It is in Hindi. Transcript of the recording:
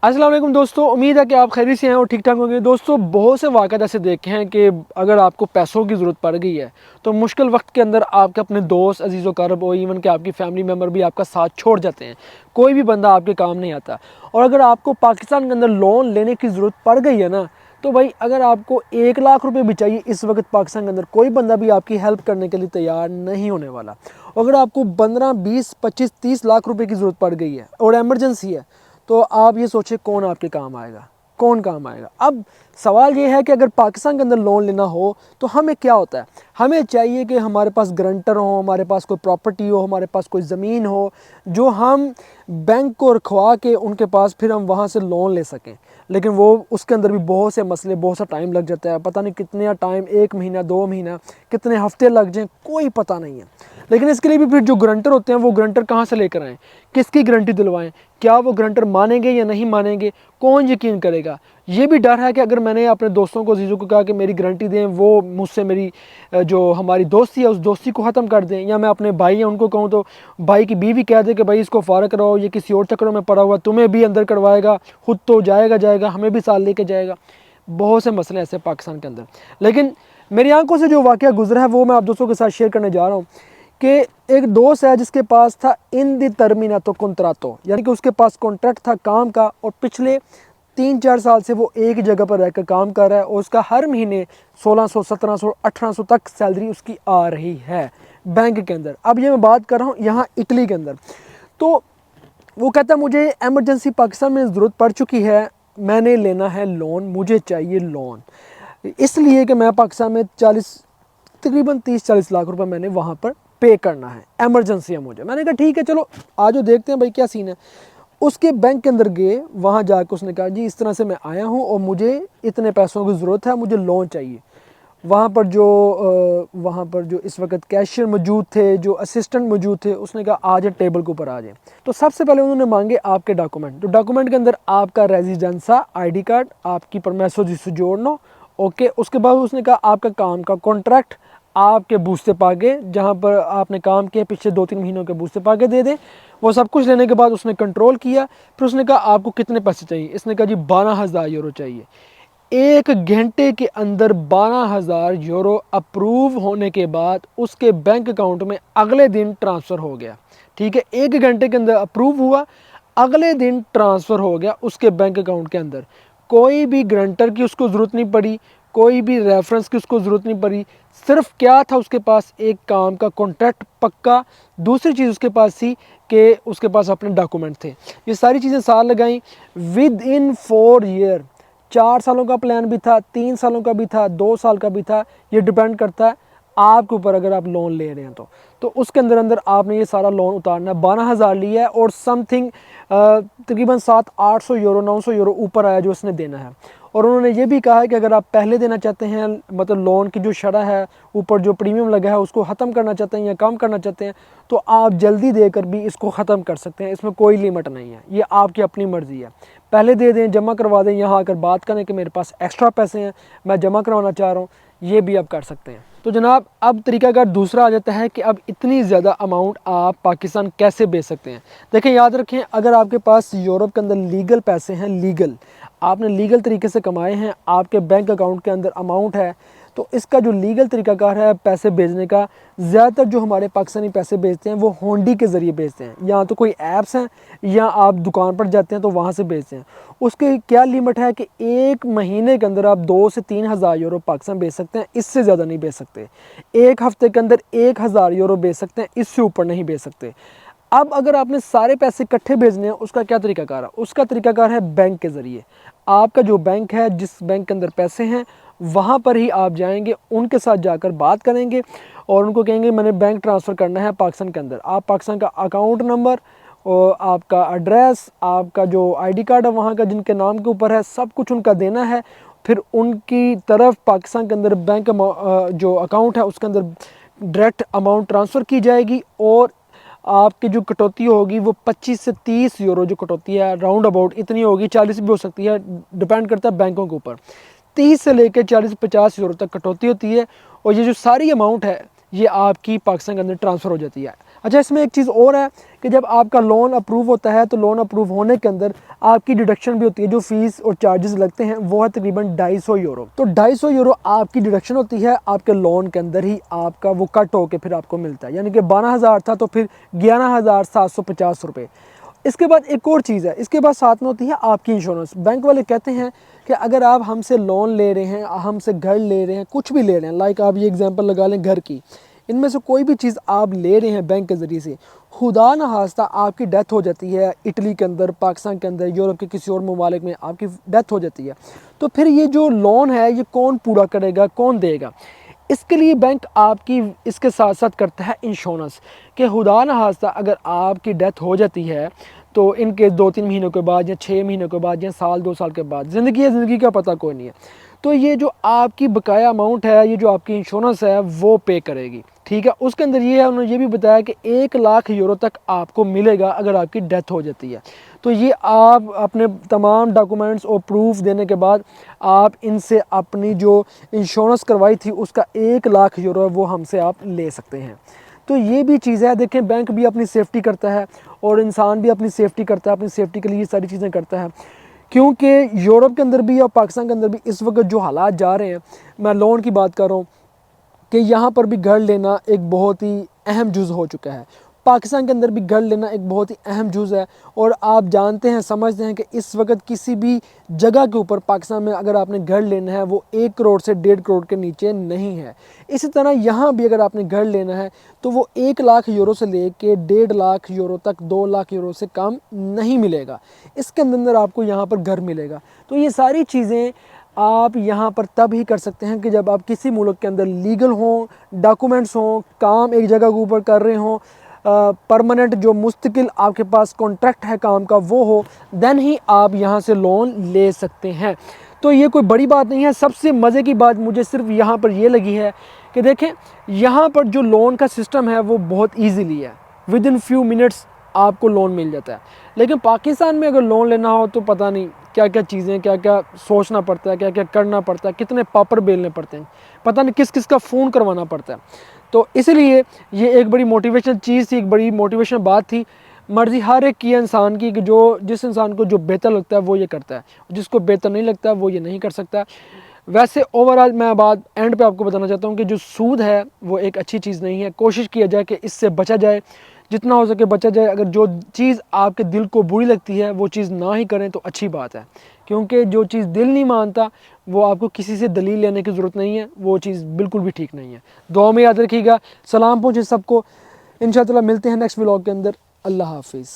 अस्सलाम वालेकुम दोस्तों, उम्मीद है कि आप खैरियत से हैं और ठीक ठाक होंगे। दोस्तों, बहुत से वाक़यात ऐसे देखे हैं कि अगर आपको पैसों की ज़रूरत पड़ गई है तो मुश्किल वक्त के अंदर आपके अपने दोस्त अजीज़ व क़रीब और इवन कि आपकी फैमिली मेम्बर भी आपका साथ छोड़ जाते हैं। कोई भी बंदा आपके काम नहीं आता। और अगर आपको पाकिस्तान के अंदर लोन लेने की ज़रूरत पड़ गई है ना, तो भाई अगर आपको 1 लाख रुपए भी चाहिए इस वक्त पाकिस्तान के अंदर कोई बंदा भी आपकी हेल्प करने के लिए तैयार नहीं होने वाला। अगर आपको 15, 20, 25, 30 लाख रुपए की ज़रूरत पड़ गई है और एमरजेंसी है, तो आप ये सोचिए कौन आपके काम आएगा, कौन काम आएगा। अब सवाल ये है कि अगर पाकिस्तान के अंदर लोन लेना हो तो हमें क्या होता है, हमें चाहिए कि हमारे पास गारंटर हो, हमारे पास कोई प्रॉपर्टी हो, हमारे पास कोई ज़मीन हो जो हम बैंक को रखवा के उनके पास फिर हम वहाँ से लोन ले सकें। लेकिन वो उसके अंदर भी बहुत से मसले, बहुत सा टाइम लग जाता है। पता नहीं कितने टाइम, 1 महीना, 2 महीना, कितने हफ्ते लग जाएँ, कोई पता नहीं है। लेकिन इसके लिए भी फिर जो गारंटर होते हैं वो गारंटर कहाँ से लेकर आएँ, किसकी गारंटी दिलवाएं, क्या वो गारंटर मानेंगे या नहीं मानेंगे, कौन यकीन करेगा। ये भी डर है कि अगर मैंने अपने दोस्तों को, अजीज़ों को कहा कि मेरी गारंटी दें, वो मुझसे मेरी जो हमारी दोस्ती है उस दोस्ती को ख़त्म कर दें, या मैं अपने भाई हैं उनको कहूँ तो भाई की बीवी कह दे कि भाई इसको फ़ारग कराओ, ये किसी और चक्करों में पड़ा हुआ, तुम्हें भी अंदर करवाएगा, खुद तो जाएगा, हमें भी साथ लेके जाएगा। बहुत से मसले ऐसे पाकिस्तान के अंदर। लेकिन मेरी आंखों से जो वाक़या गुजरा है वो मैं आप दोस्तों के साथ शेयर करने जा रहा हूँ कि एक दोस्त है जिसके पास था इन दी टर्मिनातो कॉन्ट्रातो, यानी कि उसके पास कॉन्ट्रैक्ट था काम का, और पिछले 3-4 साल से वो एक जगह पर रहकर काम कर रहा है और उसका हर महीने 1600, 1700, 1800 तक सैलरी उसकी आ रही है बैंक के अंदर। अब ये मैं बात कर रहा हूँ यहाँ इटली के अंदर। तो वो कहता है मुझे एमरजेंसी पाकिस्तान में ज़रूरत पड़ चुकी है, मैंने लेना है लोन, मुझे चाहिए लोन, इसलिए कि मैं पाकिस्तान में तकरीबन 30-40 लाख रुपए मैंने वहाँ पर पे करना है, एमरजेंसी है मुझे। मैंने कहा ठीक है, चलो आज देखते हैं भाई क्या सीन है। उसके बैंक के अंदर गए, वहाँ जाकर उसने कहा जी इस तरह से मैं आया हूँ और मुझे इतने पैसों की ज़रूरत है, मुझे लोन चाहिए। वहाँ पर जो इस वक्त कैशियर मौजूद थे, जो असिस्टेंट मौजूद थे, उसने कहा आ जाए, टेबल के ऊपर आ जाए। तो सबसे पहले उन्होंने मांगे आपके डॉक्यूमेंट। तो डॉक्यूमेंट के अंदर आपका रेजिडेंसा ID कार्ड, आपकी परमेसो जिससे जोड़ना, ओके। उसके बाद उसने कहा आपका काम का कॉन्ट्रैक्ट, आपके बूस्ते पागे जहाँ पर आपने काम किया पिछले 2-3 महीनों के बूस्ते पागे दे दें। वो सब कुछ लेने के बाद उसने कंट्रोल किया। फिर उसने कहा आपको कितने पैसे चाहिए। इसने कहा जी 12,000 यूरो चाहिए। 1 घंटे के अंदर 12,000 यूरो अप्रूव होने के बाद उसके बैंक अकाउंट में अगले दिन ट्रांसफ़र हो गया। ठीक है, 1 घंटे के अंदर अप्रूव हुआ, अगले दिन ट्रांसफ़र हो गया उसके बैंक अकाउंट के अंदर। कोई भी गारंटर की उसको ज़रूरत नहीं पड़ी, कोई भी रेफरेंस की उसको ज़रूरत नहीं पड़ी। सिर्फ क्या था उसके पास, एक काम का कॉन्ट्रैक्ट पक्का। दूसरी चीज़ उसके पास थी कि उसके पास अपने डॉक्यूमेंट थे। ये सारी चीज़ें साल लगाई। विद इन 4 ईयर, 4 सालों का प्लान भी था, 3 सालों का भी था, 2 साल का भी था। ये डिपेंड करता है आपके ऊपर, अगर आप लोन ले रहे हैं तो उसके अंदर अंदर आपने ये सारा लोन उतारना है। 12,000 लिया है और समथिंग तकरीबन 700-800 यूरो, 900 यूरो ऊपर आया जो उसने देना है। और उन्होंने ये भी कहा है कि अगर आप पहले देना चाहते हैं, मतलब लोन की जो शरह है, ऊपर जो प्रीमियम लगा है उसको ख़त्म करना चाहते हैं या कम करना चाहते हैं, तो आप जल्दी देकर भी इसको ख़त्म कर सकते हैं। इसमें कोई लिमिट नहीं है, ये आपकी अपनी मर्ज़ी है। पहले दे दें, जमा करवा दें, यहाँ आकर बात करें कि मेरे पास एक्स्ट्रा पैसे हैं, मैं जमा करवाना चाह रहा हूँ, ये भी आप कर सकते हैं। तो जनाब, अब तरीकाकार दूसरा आ जाता है कि अब इतनी ज़्यादा अमाउंट आप पाकिस्तान कैसे भेज सकते हैं। देखें, याद रखें, अगर आपके पास यूरोप के अंदर लीगल पैसे हैं, लीगल, आपने लीगल तरीके से कमाए हैं, आपके बैंक अकाउंट के अंदर अमाउंट है, तो इसका जो लीगल तरीकाकार है पैसे भेजने का, ज़्यादातर जो हमारे पाकिस्तानी पैसे भेजते हैं वो होंडी के ज़रिए भेजते हैं, या तो कोई ऐप्स हैं या आप दुकान पर जाते हैं तो वहाँ से भेजते हैं। उसके क्या लिमिट है कि 1 महीने के अंदर आप 2 से 3 हज़ार यूरो पाकिस्तान भेज सकते हैं, इससे ज़्यादा नहीं भेज सकते। 1 हफ्ते के अंदर 1,000 यूरो भेज सकते हैं, इससे ऊपर नहीं भेज सकते। अब अगर आपने सारे पैसे इकट्ठे भेजने हैं, उसका क्या तरीकाकार है? उसका तरीकाकार है बैंक के ज़रिए। आपका जो बैंक है, जिस बैंक के अंदर पैसे हैं, वहाँ पर ही आप जाएंगे, उनके साथ जाकर बात करेंगे और उनको कहेंगे मैंने बैंक ट्रांसफ़र करना है पाकिस्तान के अंदर। आप पाकिस्तान का अकाउंट नंबर और आपका एड्रेस, आपका जो ID कार्ड है वहाँ का जिनके नाम के ऊपर है, सब कुछ उनका देना है। फिर उनकी तरफ पाकिस्तान के अंदर बैंक जो अकाउंट है उसके अंदर डायरेक्ट अमाउंट ट्रांसफ़र की जाएगी और आपकी जो कटौती होगी वो 25 से 30 यूरो जो कटौती है, राउंड अबाउट इतनी होगी, 40 भी हो सकती है, डिपेंड करता है बैंकों के ऊपर। 30 से लेकर 40-50 यूरो तक कटौती होती है और ये जो सारी अमाउंट है ये आपकी पाकिस्तान के अंदर ट्रांसफ़र हो जाती है। अच्छा, इसमें एक चीज़ और है कि जब आपका लोन अप्रूव होता है तो लोन अप्रूव होने के अंदर आपकी डिडक्शन भी होती है, जो फीस और चार्जेस लगते हैं वो है तकरीबन 250 यूरो। तो 250 यूरो आपकी डिडक्शन होती है, आपके लोन के अंदर ही आपका वो कट होकर फिर आपको मिलता है, यानी कि 12,000 था तो फिर 11,750 रुपये। इसके बाद एक और चीज़ है, इसके बाद साथ में होती है आपकी इंश्योरेंस। बैंक वाले कहते हैं कि अगर आप हमसे लोन ले रहे हैं, हमसे घर ले रहे हैं, कुछ भी ले रहे हैं, लाइक आप ये एग्जांपल लगा लें घर की, इनमें से कोई भी चीज़ आप ले रहे हैं बैंक के ज़रिए से, खुदा न खास्ता आपकी डेथ हो जाती है इटली के अंदर, पाकिस्तान के अंदर, यूरोप के किसी और ममालिक में आपकी डेथ हो जाती है, तो फिर ये जो लोन है ये कौन पूरा करेगा, कौन देगा? इसके लिए बैंक आपकी इसके साथ साथ करता है इंश्योरेंस, कि खुदा न खास्ता अगर आपकी डेथ हो जाती है तो इनके 2-3 महीनों के बाद या 6 महीनों के बाद या साल 2 साल के बाद, ज़िंदगी है, ज़िंदगी का पता कोई नहीं है, तो ये जो आपकी बकाया अमाउंट है, ये जो आपकी इंश्योरेंस है वो पे करेगी। ठीक है, उसके अंदर ये है, उन्होंने ये भी बताया कि 1 लाख यूरो तक आपको मिलेगा अगर आपकी डेथ हो जाती है। तो ये आप अपने तमाम डॉक्यूमेंट्स और प्रूफ देने के बाद आप इनसे अपनी जो इंश्योरेंस करवाई थी उसका 1 लाख यूरो है वो हमसे आप ले सकते हैं। तो ये भी चीज़ है, देखें बैंक भी अपनी सेफ्टी करता है और इंसान भी अपनी सेफ्टी करता है, अपनी सेफ्टी के लिए ये सारी चीज़ें करता है। क्योंकि यूरोप के अंदर भी और पाकिस्तान के अंदर भी इस वक्त जो हालात जा रहे हैं, मैं लोन की बात कर रहा हूँ कि यहाँ पर भी घर लेना एक बहुत ही अहम जुज़ हो चुका है। पाकिस्तान के अंदर भी घर लेना एक बहुत ही अहम जुज़ है, और आप जानते हैं, समझते हैं कि इस वक्त किसी भी जगह के ऊपर पाकिस्तान में अगर आपने घर लेना है वो 1 करोड़ से 1.5 करोड़ के नीचे नहीं है। इसी तरह यहाँ भी अगर आपने घर लेना है तो वो 1 लाख यूरो से लेके 1.5 लाख यूरो तक, 2 लाख यूरो से कम नहीं मिलेगा। इसके अंदर आपको यहाँ पर घर मिलेगा। तो ये सारी चीज़ें आप यहाँ पर तब ही कर सकते हैं कि जब आप किसी मुल्क के अंदर लीगल हों, डॉक्यूमेंट्स हों, काम एक जगह के ऊपर कर रहे हों, परमानेंट जो मुस्तकिल आपके पास कॉन्ट्रैक्ट है काम का वो हो, देन ही आप यहाँ से लोन ले सकते हैं। तो ये कोई बड़ी बात नहीं है। सबसे मज़े की बात मुझे सिर्फ यहाँ पर ये लगी है कि देखें, यहाँ पर जो लोन का सिस्टम है वो बहुत ईजीली है, विद इन फ्यू मिनट्स आपको लोन मिल जाता है। लेकिन पाकिस्तान में अगर लोन लेना हो तो पता नहीं क्या क्या चीज़ें, क्या क्या सोचना पड़ता है, क्या क्या करना पड़ता है, कितने पेपर बेलने पड़ते हैं, पता नहीं किस किस का फ़ोन करवाना पड़ता है। तो इसलिए ये एक बड़ी मोटिवेशन चीज़ थी, एक बड़ी मोटिवेशन बात थी। मर्ज़ी हर एक की इंसान की कि जो जिस इंसान को जो बेहतर लगता है वो ये करता है, जिसको बेहतर नहीं लगता वो ये नहीं कर सकता। वैसे ओवरऑल मैं बात एंड पे आपको बताना चाहता हूँ कि जो सूद है वो एक अच्छी चीज़ नहीं है। कोशिश किया जाए कि इससे बचा जाए, जितना हो सके बचा जाए। अगर जो चीज़ आपके दिल को बुरी लगती है वो चीज़ ना ही करें तो अच्छी बात है, क्योंकि जो चीज़ दिल नहीं मानता वो आपको किसी से दलील लेने की ज़रूरत नहीं है, वो चीज़ बिल्कुल भी ठीक नहीं है। दुआ में याद रखिएगा। सलाम पहुँचे सबको। इंशाअल्लाह मिलते हैं नेक्स्ट व्लॉग के अंदर। अल्लाह हाफिज़।